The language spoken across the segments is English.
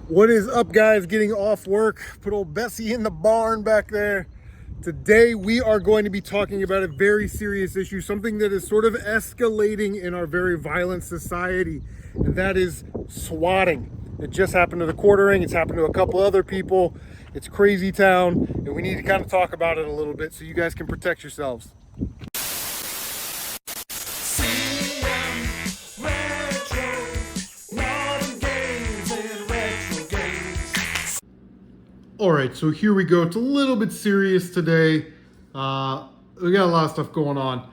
What is up, guys? Getting off work. Put old Bessie in the barn back there. Today we are going to be talking about a very serious issue, something that is sort of escalating in our very violent society, and that is swatting. It just happened to the quartering. It's happened to a couple other people. It's crazy town, and we need to kind of talk about it a little bit so you guys can protect yourselves. All right, so here we go. It's a little bit serious today. We got a lot of stuff going on.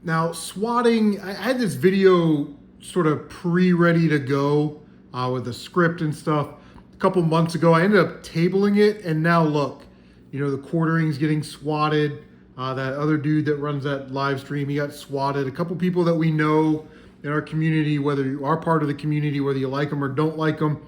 Now, swatting, I had this video sort of pre-ready to go with a script and stuff a couple months ago. I ended up tabling it, and now look, the quartering's getting swatted. That other dude that runs that live stream, he got swatted. A couple people that we know in our community, whether you are part of the community, whether you like them or don't like them,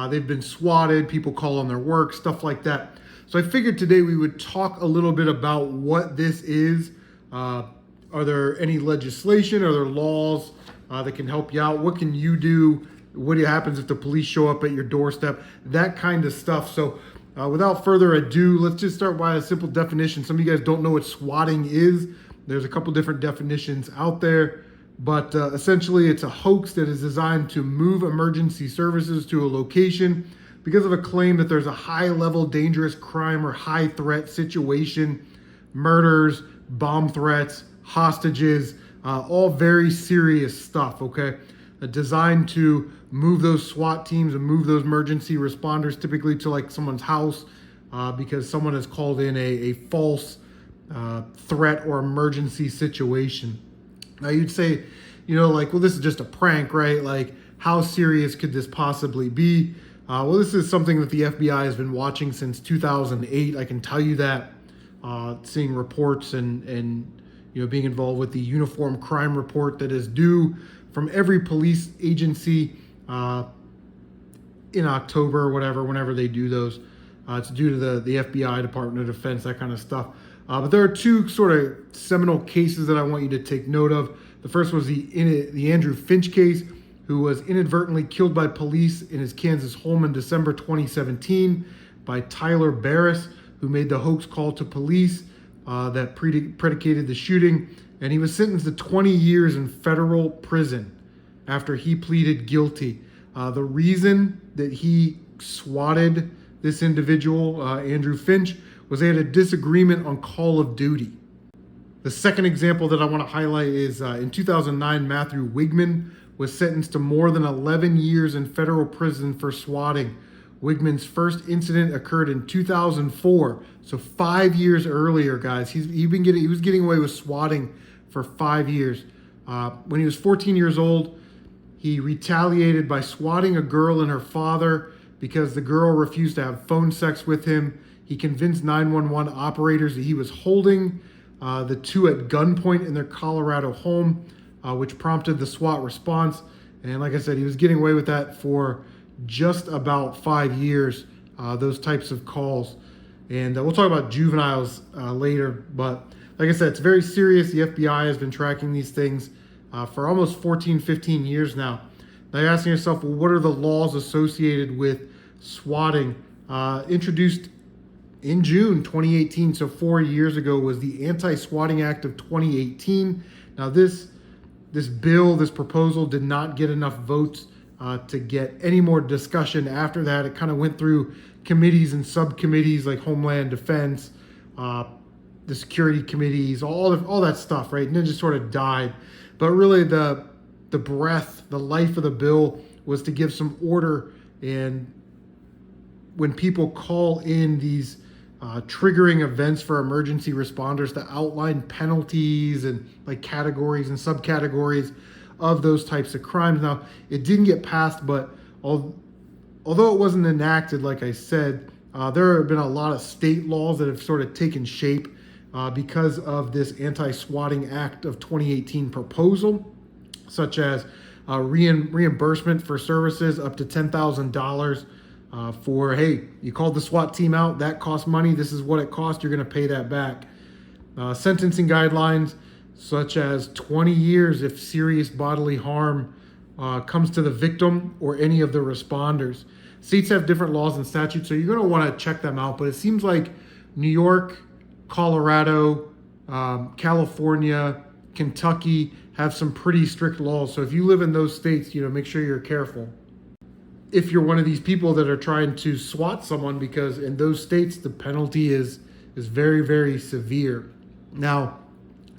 they've been swatted, people call on their work, stuff like that. So I figured today we would talk a little bit about what this is. Are there any legislation? Are there laws that can help you out? What can you do? What happens if the police show up at your doorstep? That kind of stuff. So without further ado, let's just start by a simple definition. Some of you guys don't know what swatting is. There's a couple different definitions out there. But essentially, it's a hoax that is designed to move emergency services to a location because of a claim that there's a high-level dangerous crime or high-threat situation, murders, bomb threats, hostages, all very serious stuff, okay? Designed to move those SWAT teams and move those emergency responders typically to like someone's house because someone has called in a false threat or emergency situation. Now you'd say, well, this is just a prank, right? Like, how serious could this possibly be? Well, this is something that the FBI has been watching since 2008. I can tell you that, seeing reports and being involved with the Uniform Crime Report that is due from every police agency in October or whatever, whenever they do those. It's due to the FBI, Department of Defense, that kind of stuff. But there are two sort of seminal cases that I want you to take note of. The first was the Andrew Finch case, who was inadvertently killed by police in his Kansas home in December 2017 by Tyler Barris, who made the hoax call to police that predicated the shooting. And he was sentenced to 20 years in federal prison after he pleaded guilty. The reason that he swatted this individual, Andrew Finch, was they had a disagreement on Call of Duty. The second example that I want to highlight is in 2009, Matthew Wigman was sentenced to more than 11 years in federal prison for swatting. Wigman's first incident occurred in 2004, so 5 years earlier, guys. He was getting away with swatting for 5 years. When he was 14 years old, he retaliated by swatting a girl and her father because the girl refused to have phone sex with him. He convinced 911 operators that he was holding the two at gunpoint in their Colorado home, which prompted the SWAT response. And like I said, he was getting away with that for just about 5 years, those types of calls. And we'll talk about juveniles later. But like I said, it's very serious. The FBI has been tracking these things for almost 14, 15 years now. Now you're asking yourself, well, what are the laws associated with swatting? Introduced in June 2018, so 4 years ago, was the Anti-Swatting Act of 2018. Now this bill, this proposal did not get enough votes to get any more discussion after that. It kind of went through committees and subcommittees like Homeland Defense, the security committees, all that stuff, right? And then just sort of died. But really the breath, the life of the bill was to give some order. And when people call in these triggering events for emergency responders, to outline penalties and like categories and subcategories of those types of crimes. Now, it didn't get passed, but although it wasn't enacted, like I said, there have been a lot of state laws that have sort of taken shape because of this Anti-Swatting Act of 2018 proposal, such as reimbursement for services up to $10,000 for, hey, you called the SWAT team out, that cost money, this is what it cost, you're going to pay that back. Sentencing guidelines such as 20 years if serious bodily harm comes to the victim or any of the responders. States have different laws and statutes, so you're going to want to check them out. But it seems like New York, Colorado, California, Kentucky have some pretty strict laws. So if you live in those states, make sure you're careful if you're one of these people that are trying to swat someone, because in those states the penalty is very, very severe. Now,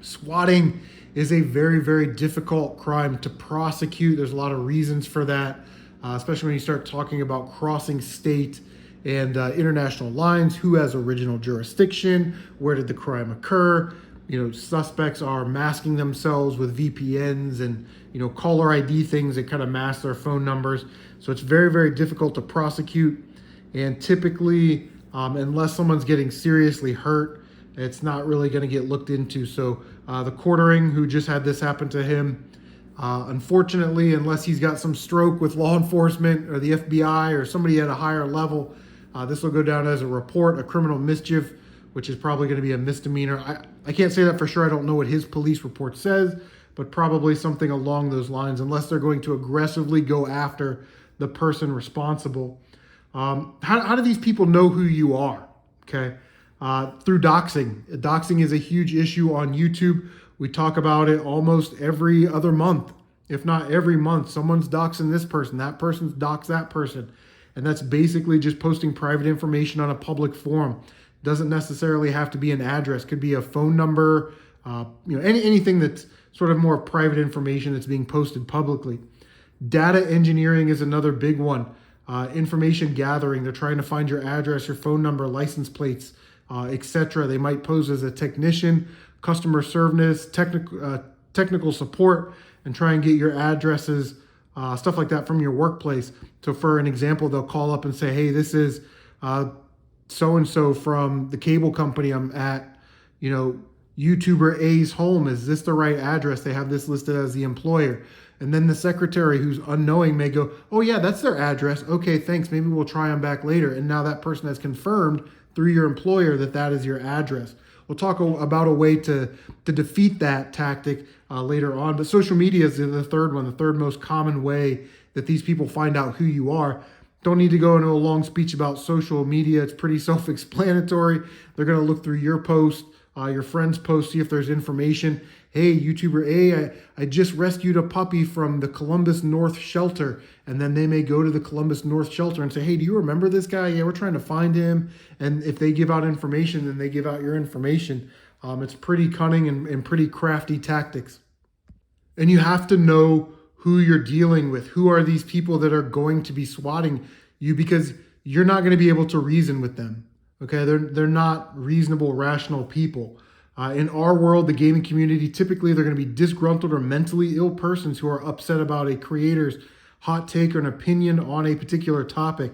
swatting is a very, very difficult crime to prosecute. There's a lot of reasons for that, especially when you start talking about crossing state and international lines. Who has original jurisdiction? Where did the crime occur? Suspects are masking themselves with VPNs and caller ID things that kind of mask their phone numbers. So it's very, very difficult to prosecute. And typically, unless someone's getting seriously hurt, it's not really going to get looked into. So the quartering, who just had this happen to him, unfortunately, unless he's got some stroke with law enforcement or the FBI or somebody at a higher level, this will go down as a report, a criminal mischief, which is probably going to be a misdemeanor. I can't say that for sure. I don't know what his police report says, but probably something along those lines, unless they're going to aggressively go after the person responsible. How do these people know who you are? Okay. Through doxing. Doxing is a huge issue on YouTube. We talk about it almost every other month, if not every month. Someone's doxing this person, that person's doxed that person. And that's basically just posting private information on a public forum. Doesn't necessarily have to be an address. Could be a phone number, anything that's sort of more private information that's being posted publicly. Data engineering is another big one. Information gathering. They're trying to find your address, your phone number, license plates, etc. They might pose as a technician, customer service, technical support, and try and get your addresses, stuff like that from your workplace. So for an example, they'll call up and say, hey, this is so-and-so from the cable company I'm at, YouTuber A's home. Is this the right address? They have this listed as the employer. And then the secretary, who's unknowing, may go, oh yeah, that's their address. Okay, thanks. Maybe we'll try them back later. And now that person has confirmed through your employer that is your address. We'll talk about a way to defeat that tactic later on. But social media is the third one, the third most common way that these people find out who you are. Don't need to go into a long speech about social media. It's pretty self-explanatory. They're going to look through your post, your friend's post, see if there's information. Hey, YouTuber A, I just rescued a puppy from the Columbus North shelter. And then they may go to the Columbus North shelter and say, hey, do you remember this guy? Yeah, we're trying to find him. And if they give out information, then they give out your information. It's pretty cunning and pretty crafty tactics. And you have to know who you're dealing with. Who are these people that are going to be swatting you? Because you're not going to be able to reason with them. Okay, they're not reasonable, rational people. In our world, the gaming community, typically they're going to be disgruntled or mentally ill persons who are upset about a creator's hot take or an opinion on a particular topic.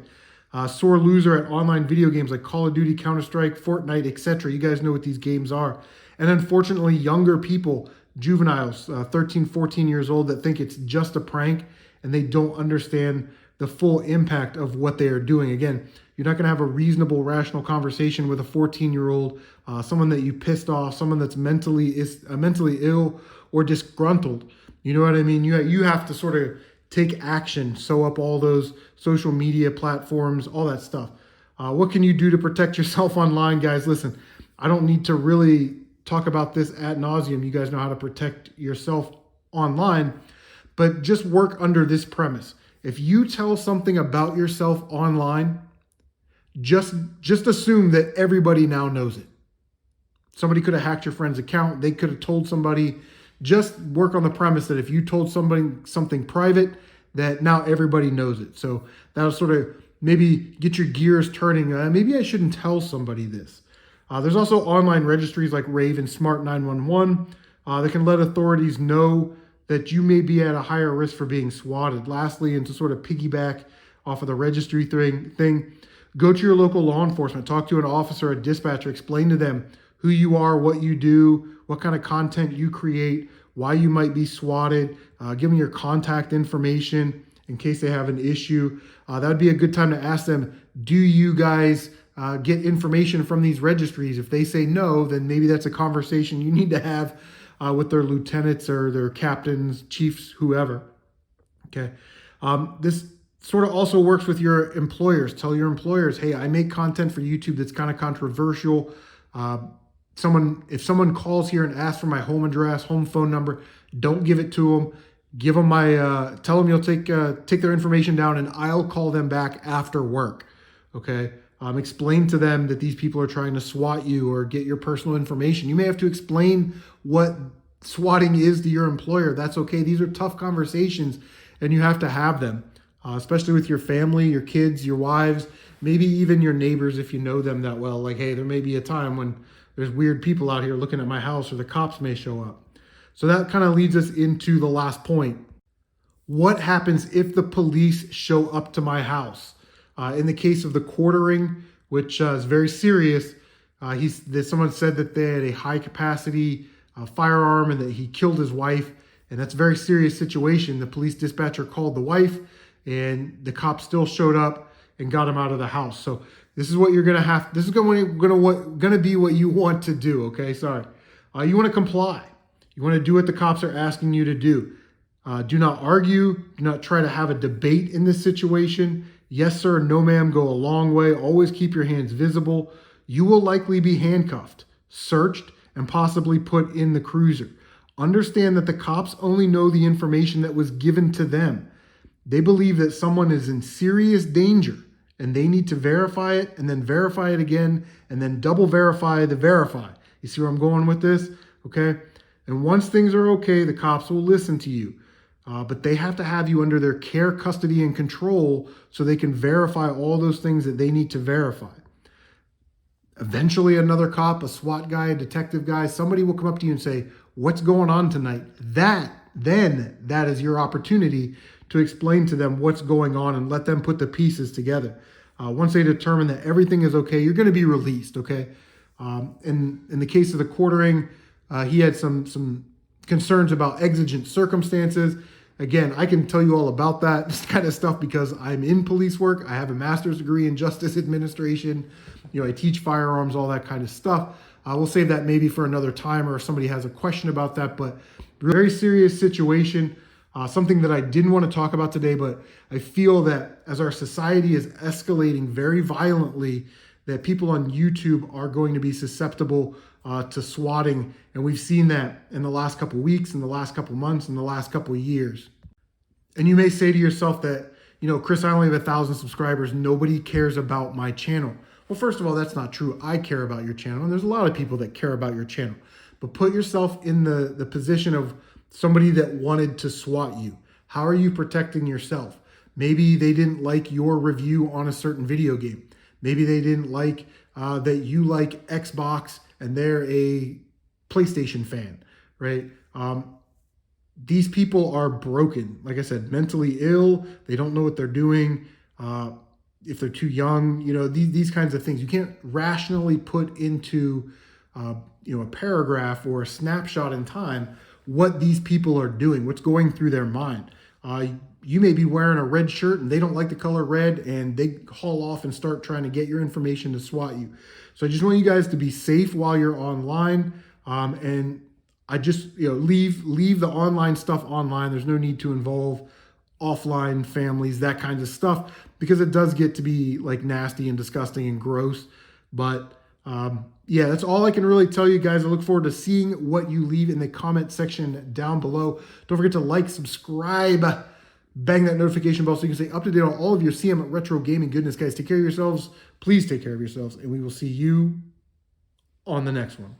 Sore loser at online video games like Call of Duty, Counter-Strike, Fortnite, etc. You guys know what these games are. And unfortunately, younger people, juveniles, 13, 14 years old, that think it's just a prank and they don't understand the full impact of what they are doing. Again, you're not going to have a reasonable, rational conversation with a 14-year-old, someone that you pissed off, someone that's mentally ill or disgruntled. You know what I mean? You have to sort of take action, sew up all those social media platforms, all that stuff. What can you do to protect yourself online, guys? Listen, I don't need to really talk about this ad nauseum. You guys know how to protect yourself online, but just work under this premise. If you tell something about yourself online, just assume that everybody now knows it. Somebody could have hacked your friend's account. They could have told somebody. Just work on the premise that if you told somebody something private, that now everybody knows it. So that'll sort of maybe get your gears turning. Maybe I shouldn't tell somebody this. There's also online registries like Rave and Smart 911 that can let authorities know that you may be at a higher risk for being swatted. Lastly, and to sort of piggyback off of the registry thing, go to your local law enforcement, talk to an officer, a dispatcher, explain to them who you are, what you do, what kind of content you create, why you might be swatted, give them your contact information in case they have an issue. That would be a good time to ask them, do you guys get information from these registries? If they say no, then maybe that's a conversation you need to have with their lieutenants or their captains, chiefs, whoever. Okay. This sort of also works with your employers. Tell your employers, hey, I make content for YouTube that's kind of controversial. If someone calls here and asks for my home address, home phone number, don't give it to them. Give them tell them you'll take their information down, and I'll call them back after work. Okay. Explain to them that these people are trying to swat you or get your personal information. You may have to explain what swatting is to your employer. That's okay. These are tough conversations, and you have to have them, especially with your family, your kids, your wives, maybe even your neighbors if you know them that well. Like, hey, there may be a time when there's weird people out here looking at my house, or the cops may show up. So that kind of leads us into the last point. What happens if the police show up to my house? In the case of the quartering, which is very serious, someone said that they had a high capacity firearm and that he killed his wife. And that's a very serious situation. The police dispatcher called the wife, and the cops still showed up and got him out of the house. So this is what you're going to have. This is going to be what you want to do. Okay. Sorry. You want to comply. You want to do what the cops are asking you to do. Do not argue. Do not try to have a debate in this situation. Yes, sir. No, ma'am. Go a long way. Always keep your hands visible. You will likely be handcuffed, searched, and possibly put in the cruiser. Understand that the cops only know the information that was given to them. They believe that someone is in serious danger, and they need to verify it, and then verify it again, and then double verify the verify. You see where I'm going with this? Okay. And once things are okay, the cops will listen to you. But they have to have you under their care, custody, and control so they can verify all those things that they need to verify. Eventually, another cop, a SWAT guy, a detective guy, somebody will come up to you and say, what's going on tonight? That is your opportunity to explain to them what's going on and let them put the pieces together. Once they determine that everything is okay, you're going to be released, okay? In the case of the quartering, he had some concerns about exigent circumstances. Again, I can tell you all about that kind of stuff because I'm in police work. I have a master's degree in justice administration. I teach firearms, all that kind of stuff. We'll save that maybe for another time, or if somebody has a question about that. But very serious situation, something that I didn't want to talk about today, but I feel that as our society is escalating very violently, that people on YouTube are going to be susceptible to swatting. And we've seen that in the last couple of weeks, in the last couple of months, in the last couple of years. And you may say to yourself that, Chris, I only have 1,000 subscribers. Nobody cares about my channel. Well, first of all, that's not true. I care about your channel, and there's a lot of people that care about your channel. But put yourself in the position of somebody that wanted to swat you. How are you protecting yourself? Maybe they didn't like your review on a certain video game. Maybe they didn't like that you like Xbox and they're a PlayStation fan, right? These people are broken. Like I said, mentally ill. They don't know what they're doing. If they're too young, these kinds of things. You can't rationally put into, a paragraph or a snapshot in time what these people are doing, what's going through their mind. You may be wearing a red shirt and they don't like the color red, and they haul off and start trying to get your information to swat you. So I just want you guys to be safe while you're online. And I just, leave the online stuff online. There's no need to involve offline families, that kind of stuff, because it does get to be like nasty and disgusting and gross. But yeah, that's all I can really tell you guys. I look forward to seeing what you leave in the comment section down below. Don't forget to like, subscribe, bang that notification bell so you can stay up to date on all of your CM retro gaming goodness, guys. Take care of yourselves. Please take care of yourselves, and we will see you on the next one.